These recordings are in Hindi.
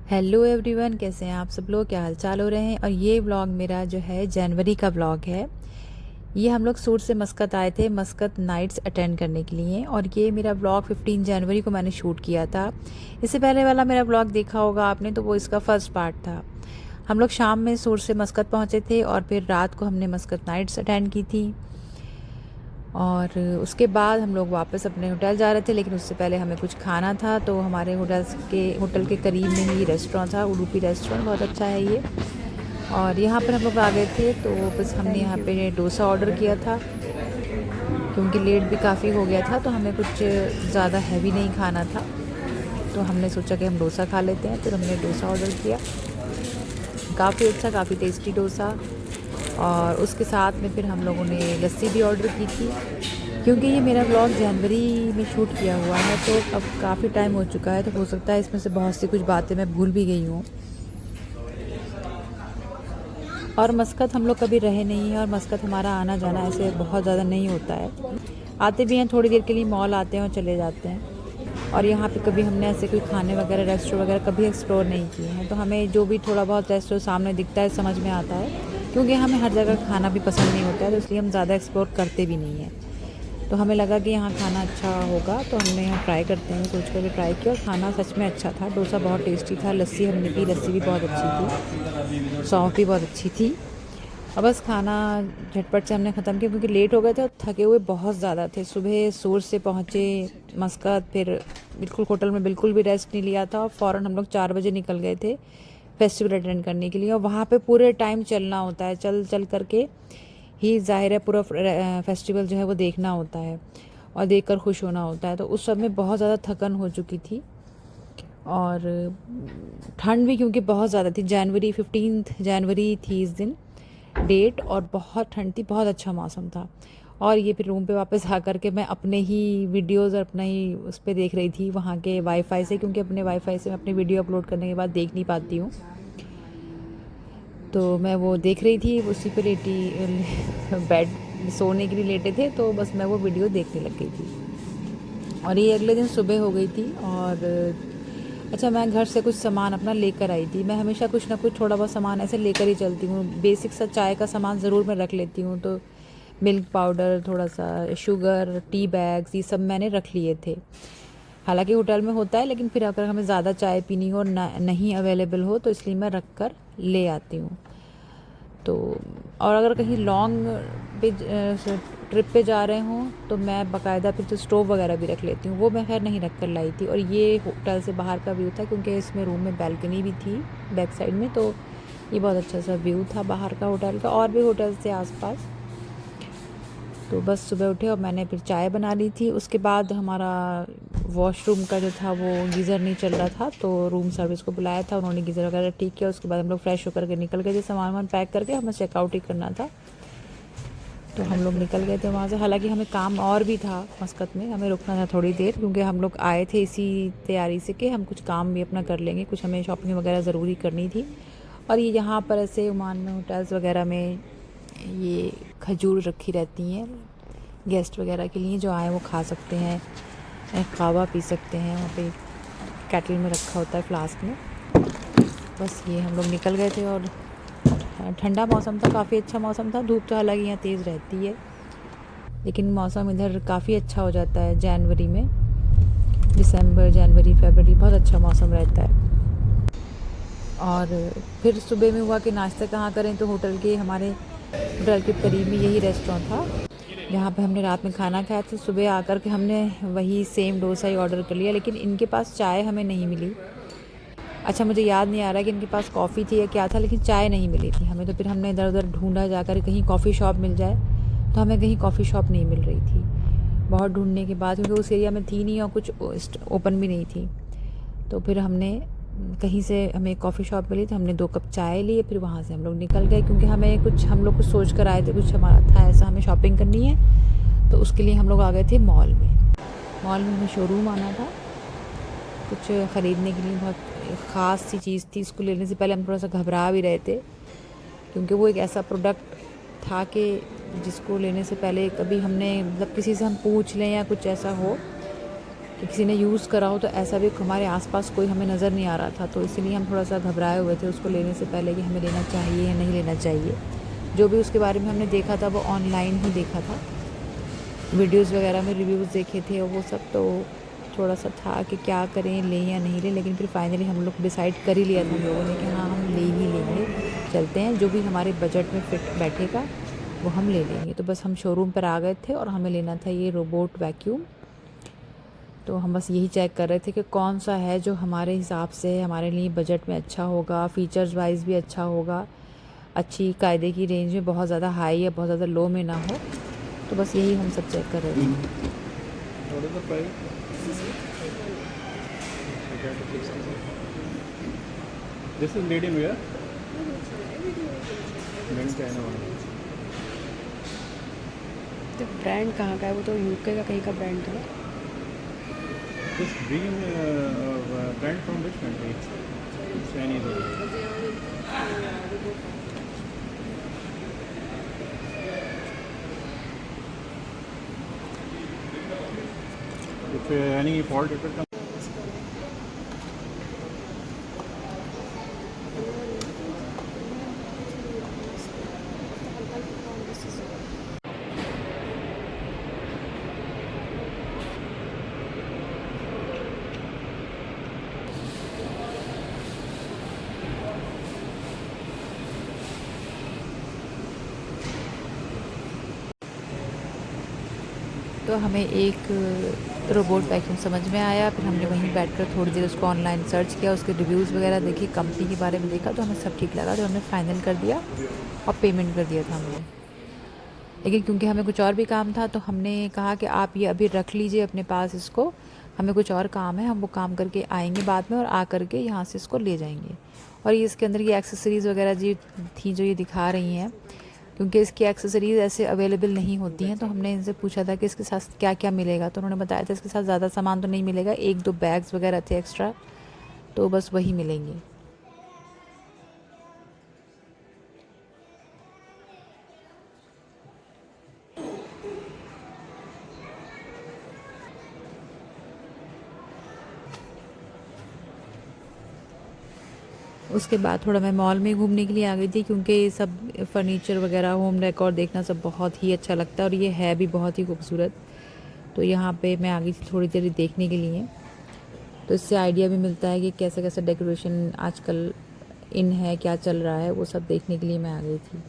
हेलो एवरीवन, कैसे हैं आप सब लोग? क्या हाल चाल हो रहे हैं? और ये व्लॉग मेरा जो है जनवरी का व्लॉग है। ये हम लोग सूरत से मस्कत आए थे, मस्कत नाइट्स अटेंड करने के लिए। और ये मेरा व्लॉग 15 जनवरी को मैंने शूट किया था। इससे पहले वाला मेरा व्लॉग देखा होगा आपने, तो वो इसका फर्स्ट पार्ट था। हम लोग शाम में सूरत से मस्कत पहुँचे थे और फिर रात को हमने मस्कत नाइट्स अटेंड की थी। और उसके बाद हम लोग वापस अपने होटल जा रहे थे, लेकिन उससे पहले हमें कुछ खाना था। तो हमारे होटल के करीब में ही रेस्टोरेंट था, उडुपी रेस्टोरेंट, बहुत अच्छा है ये। और यहाँ पर हम लोग आ गए थे, तो बस हमने यहाँ पे डोसा ऑर्डर किया था, क्योंकि लेट भी काफ़ी हो गया था, तो हमें कुछ ज़्यादा हैवी नहीं खाना था। तो हमने सोचा कि हम डोसा खा लेते हैं, फिर हमने डोसा ऑर्डर किया। काफ़ी अच्छा, काफ़ी टेस्टी डोसा। और उसके साथ में फिर हम लोगों ने लस्सी भी ऑर्डर की थी। क्योंकि ये मेरा व्लॉग जनवरी में शूट किया हुआ है, तो अब काफ़ी टाइम हो चुका है, तो हो सकता है इसमें से बहुत सी कुछ बातें मैं भूल भी गई हूँ। और मस्कत हम लोग कभी रहे नहीं हैं, और मस्कत हमारा आना जाना ऐसे बहुत ज़्यादा नहीं होता है। आते भी हैं, थोड़ी देर के लिए मॉल आते हैं और चले जाते हैं। और यहाँ पे कभी हमने ऐसे कोई खाने वगैरह, रेस्टोरेंट वगैरह कभी एक्सप्लोर नहीं किए हैं। तो हमें जो भी थोड़ा बहुत रेस्टोरेंट सामने दिखता है समझ में आता है, क्योंकि हमें हर जगह खाना भी पसंद नहीं होता है, तो इसलिए हम ज़्यादा एक्सप्लोर करते भी नहीं हैं। तो हमें लगा कि यहाँ खाना अच्छा होगा, तो हमने यहाँ ट्राई करते हैं सोच कर ट्राई किया, और खाना सच में अच्छा था। डोसा बहुत टेस्टी था, लस्सी हमने पी, लस्सी भी बहुत अच्छी थी, सौंफ भी बहुत अच्छी थी। और बस खाना झटपट से हमने ख़त्म किया, क्योंकि लेट हो गए थे और थके हुए बहुत ज़्यादा थे। सुबह सूरत से पहुँचे मस्कत, फिर बिल्कुल होटल में बिल्कुल भी रेस्ट नहीं लिया था, और फ़ौरन हम लोग 4 बजे निकल गए थे फेस्टिवल अटेंड करने के लिए। और वहाँ पे पूरे टाइम चलना होता है, चल चल करके ही ज़ाहिर है पूरा फेस्टिवल जो है वो देखना होता है और देखकर खुश होना होता है। तो उस सब में बहुत ज़्यादा थकन हो चुकी थी, और ठंड भी क्योंकि बहुत ज़्यादा थी। जनवरी 15 जनवरी थी इस दिन डेट, और बहुत ठंड थी, बहुत अच्छा मौसम था। और ये फिर रूम पे वापस आ कर के मैं अपने ही वीडियोज़ और अपना ही उस पर देख रही थी वहाँ के वाईफाई से, क्योंकि अपने वाईफाई से मैं अपनी वीडियो अपलोड करने के बाद देख नहीं पाती हूँ। तो मैं वो देख रही थी, उसी पे लेटी बेड सोने के लिए लेटे थे, तो बस मैं वो वीडियो देखने लग गई थी। और ये अगले दिन सुबह हो गई थी। और अच्छा, मैं घर से कुछ सामान अपना लेकर आई थी। मैं हमेशा कुछ ना कुछ थोड़ा बहुत सामान ऐसे लेकर ही चलती हूँ। बेसिक सा चाय का सामान ज़रूर मैं रख लेती हूँ। तो मिल्क पाउडर, थोड़ा सा शुगर, टी बैग्स, ये सब मैंने रख लिए थे। हालांकि होटल में होता है, लेकिन फिर अगर हमें ज़्यादा चाय पीनी हो और नहीं अवेलेबल हो, तो इसलिए मैं रख कर ले आती हूँ। तो और अगर कहीं लॉन्ग पे ट्रिप पे जा रहे हों, तो मैं बाकायदा फिर तो स्टोव वगैरह भी रख लेती हूँ। वो मैं खैर नहीं रख कर लाई थी। और ये होटल से बाहर का व्यू था, क्योंकि इसमें रूम में बैल्कनी भी थी बैक साइड में, तो ये बहुत अच्छा सा व्यू था बाहर का होटल का। और भी होटल्स थे आसपास। तो बस सुबह उठे और मैंने फिर चाय बना ली थी। उसके बाद हमारा वॉशरूम का जो था वो गीज़र नहीं चल रहा था, तो रूम सर्विस को बुलाया था, उन्होंने गीज़र वगैरह ठीक किया। उसके बाद हम लोग फ्रेश होकर के निकल गए थे, सामान वामान पैक करके, हमें चेकआउट ही करना था। तो हम लोग निकल गए थे वहाँ से। हालांकि हमें काम और भी था मस्कत में, हमें रुकना था थोड़ी देर, क्योंकि हम लोग आए थे इसी तैयारी से कि हम कुछ काम भी अपना कर लेंगे, कुछ हमें शॉपिंग वगैरह ज़रूरी करनी थी। और ये यहाँ पर ऐसे ओमान में होटल्स वगैरह में ये खजूर रखी रहती हैं गेस्ट वगैरह के लिए, जो आए वो खा सकते हैं, कहवा पी सकते हैं। वहाँ पे कैटल में रखा होता है, फ्लास्क में। बस ये हम लोग निकल गए थे। और ठंडा मौसम था, काफ़ी अच्छा मौसम था। धूप तो हालांकि यहाँ तेज़ रहती है, लेकिन मौसम इधर काफ़ी अच्छा हो जाता है जनवरी में। दिसंबर, जनवरी, फरवरी बहुत अच्छा मौसम रहता है। और फिर सुबह में हुआ कि नाश्ता कहाँ करें, तो हमारे होटल के करीब में यही रेस्टोरेंट था जहाँ पे हमने रात में खाना खाया था। सुबह आकर के हमने वही सेम डोसा ही ऑर्डर कर लिया, लेकिन इनके पास चाय हमें नहीं मिली। अच्छा, मुझे याद नहीं आ रहा कि इनके पास कॉफ़ी थी या क्या था, लेकिन चाय नहीं मिली थी हमें। तो फिर हमने इधर उधर ढूंढा जाकर कहीं कॉफ़ी शॉप मिल जाए, तो हमें कहीं कॉफ़ी शॉप नहीं मिल रही थी बहुत ढूंढने के बाद, क्योंकि उस एरिया में थी नहीं और कुछ ओपन भी नहीं थी। तो फिर हमने कहीं से हमें एक कॉफ़ी शॉप मिली, तो हमने 2 कप चाय लिए, फिर वहाँ से हम लोग निकल गए, क्योंकि हम लोग कुछ सोच कर आए थे, कुछ हमारा था ऐसा, हमें शॉपिंग करनी है। तो उसके लिए हम लोग आ गए थे मॉल में। मॉल में हमें शोरूम आना था कुछ ख़रीदने के लिए, बहुत ख़ास सी चीज़ थी। इसको लेने से पहले हम थोड़ा सा घबरा भी रहे थे, क्योंकि वो एक ऐसा प्रोडक्ट था कि जिसको लेने से पहले कभी हमने मतलब किसी से हम पूछ लें या कुछ ऐसा हो किसी ने यूज़ करा हो, तो ऐसा भी हमारे आसपास कोई हमें नज़र नहीं आ रहा था, तो इसीलिए हम थोड़ा सा घबराए हुए थे उसको लेने से पहले कि हमें लेना चाहिए या नहीं लेना चाहिए। जो भी उसके बारे में हमने देखा था वो ऑनलाइन ही देखा था, वीडियोज़ वगैरह में रिव्यूज़ देखे थे और वो सब, तो थोड़ा सा था कि क्या करें, लें या नहीं लें। लेकिन फिर फाइनली हम लोग डिसाइड कर ही लिया था हम लोगों ने कि हाँ हम ले ही लेंगे, चलते हैं, जो भी हमारे बजट में फिट बैठेगा वो हम ले लेंगे। तो बस हम शोरूम पर आ गए थे और हमें लेना था ये रोबोट वैक्यूम। तो हम बस यही चेक कर रहे थे कि कौन सा है जो हमारे हिसाब से हमारे लिए बजट में अच्छा होगा, फ़ीचर्स वाइज भी अच्छा होगा, अच्छी कायदे की रेंज में, बहुत ज़्यादा हाई या बहुत ज़्यादा लो में ना हो। तो बस यही हम सब चेक कर रहे थे। What is the price? This is medium wear. Men China वाला. तो ब्रांड कहाँ का है? वो तो यूके का कहीं का ब्रांड था। This dream brand from which country? Chinese. If any fault it will come. तो हमें एक रोबोट वैक्यूम समझ में आया, फिर हमने वहीं बैठकर थोड़ी देर उसको ऑनलाइन सर्च किया, उसके रिव्यूज़ वगैरह देखे, कंपनी के बारे में देखा, तो हमें सब ठीक लगा, तो हमने फ़ाइनल कर दिया और पेमेंट कर दिया था हमने। लेकिन क्योंकि हमें कुछ और भी काम था, तो हमने कहा कि आप ये अभी रख लीजिए अपने पास इसको, हमें कुछ और काम है, हम वो काम करके आएंगे बाद में और आ करके यहाँ से इसको ले जाएंगे। और ये इसके अंदर ये एक्सेसरीज़ वगैरह जी थी जो ये दिखा रही हैं, क्योंकि इसकी एक्सेसरीज़ ऐसे अवेलेबल नहीं होती हैं, तो हमने इनसे पूछा था कि इसके साथ क्या क्या मिलेगा, तो उन्होंने बताया था इसके साथ ज़्यादा सामान तो नहीं मिलेगा, 1-2 बैग्स वगैरह थे एक्स्ट्रा, तो बस वही मिलेंगे। उसके बाद थोड़ा मैं मॉल में घूमने के लिए आ गई थी, क्योंकि ये सब फर्नीचर वगैरह, होम डेकोर देखना सब बहुत ही अच्छा लगता है और ये है भी बहुत ही खूबसूरत। तो यहाँ पे मैं आ गई थी थोड़ी देर देखने के लिए, तो इससे आइडिया भी मिलता है कि कैसे कैसे डेकोरेशन आजकल इन है, क्या चल रहा है, वो सब देखने के लिए मैं आ गई थी।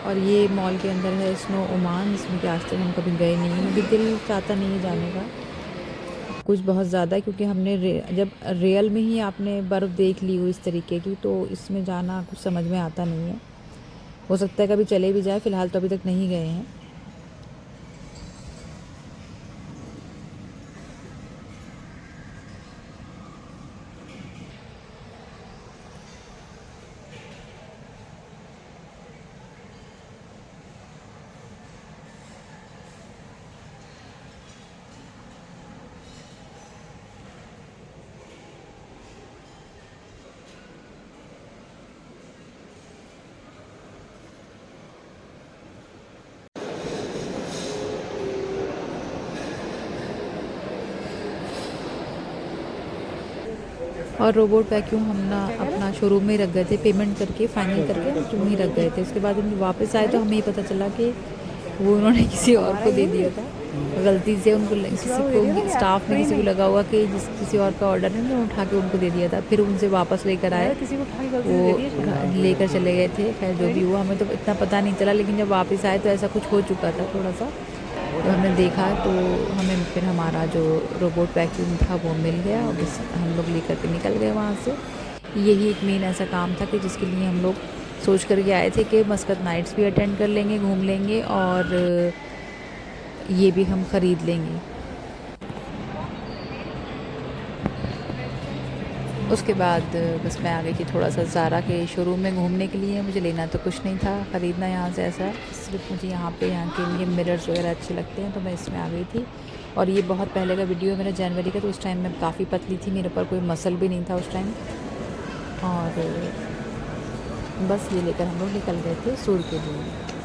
और ये मॉल के अंदर है स्नो ओमान, जिसमें कि आज तक हम कभी गए नहीं हैं, अभी दिल चाहता नहीं है जाने का कुछ बहुत ज़्यादा, क्योंकि हमने जब रियल में ही आपने बर्फ़ देख ली हो इस तरीके की, तो इसमें जाना कुछ समझ में आता नहीं है। हो सकता है कभी चले भी जाए, फ़िलहाल तो अभी तक नहीं गए हैं। और रोबोट वैक्यूम हम ना अपना शोरूम में ही रख गए थे, पेमेंट करके फाइनल करके हम वहीं रख गए थे। उसके बाद हम वापस आए तो हमें ये पता चला कि वो उन्होंने किसी और को दे दिया था गलती से। उनको किसी को स्टाफ में किसी को लगा हुआ कि किसी और का ऑर्डर है, तो उठा के उनको दे दिया था। फिर उनसे वापस लेकर आए, वो लेकर चले गए थे। खैर जो भी हुआ, हमें तो इतना पता नहीं चला, लेकिन जब वापस आए तो ऐसा कुछ हो चुका था थोड़ा सा। तो हमने देखा तो हमें फिर हमारा जो रोबोट वैक्यूम था वो मिल गया और बस हम लोग लेकर के निकल गए वहाँ से। यही एक मेन ऐसा काम था कि जिसके लिए हम लोग सोच करके आए थे कि मस्कत नाइट्स भी अटेंड कर लेंगे, घूम लेंगे और ये भी हम ख़रीद लेंगे। उसके बाद बस मैं आ गई थी थोड़ा सा ज़ारा के शोरूम में घूमने के लिए। मुझे लेना तो कुछ नहीं था, ख़रीदना यहाँ से ऐसा, सिर्फ मुझे यहाँ के ये मिरर्स वगैरह अच्छे लगते हैं, तो मैं इसमें आ गई थी। और ये बहुत पहले का वीडियो है मेरा, जनवरी का, तो उस टाइम मैं काफ़ी पतली थी, मेरे ऊपर कोई मसल भी नहीं था उस टाइम। और बस ये लेकर हम लोग निकल गए थे सूर के लिए।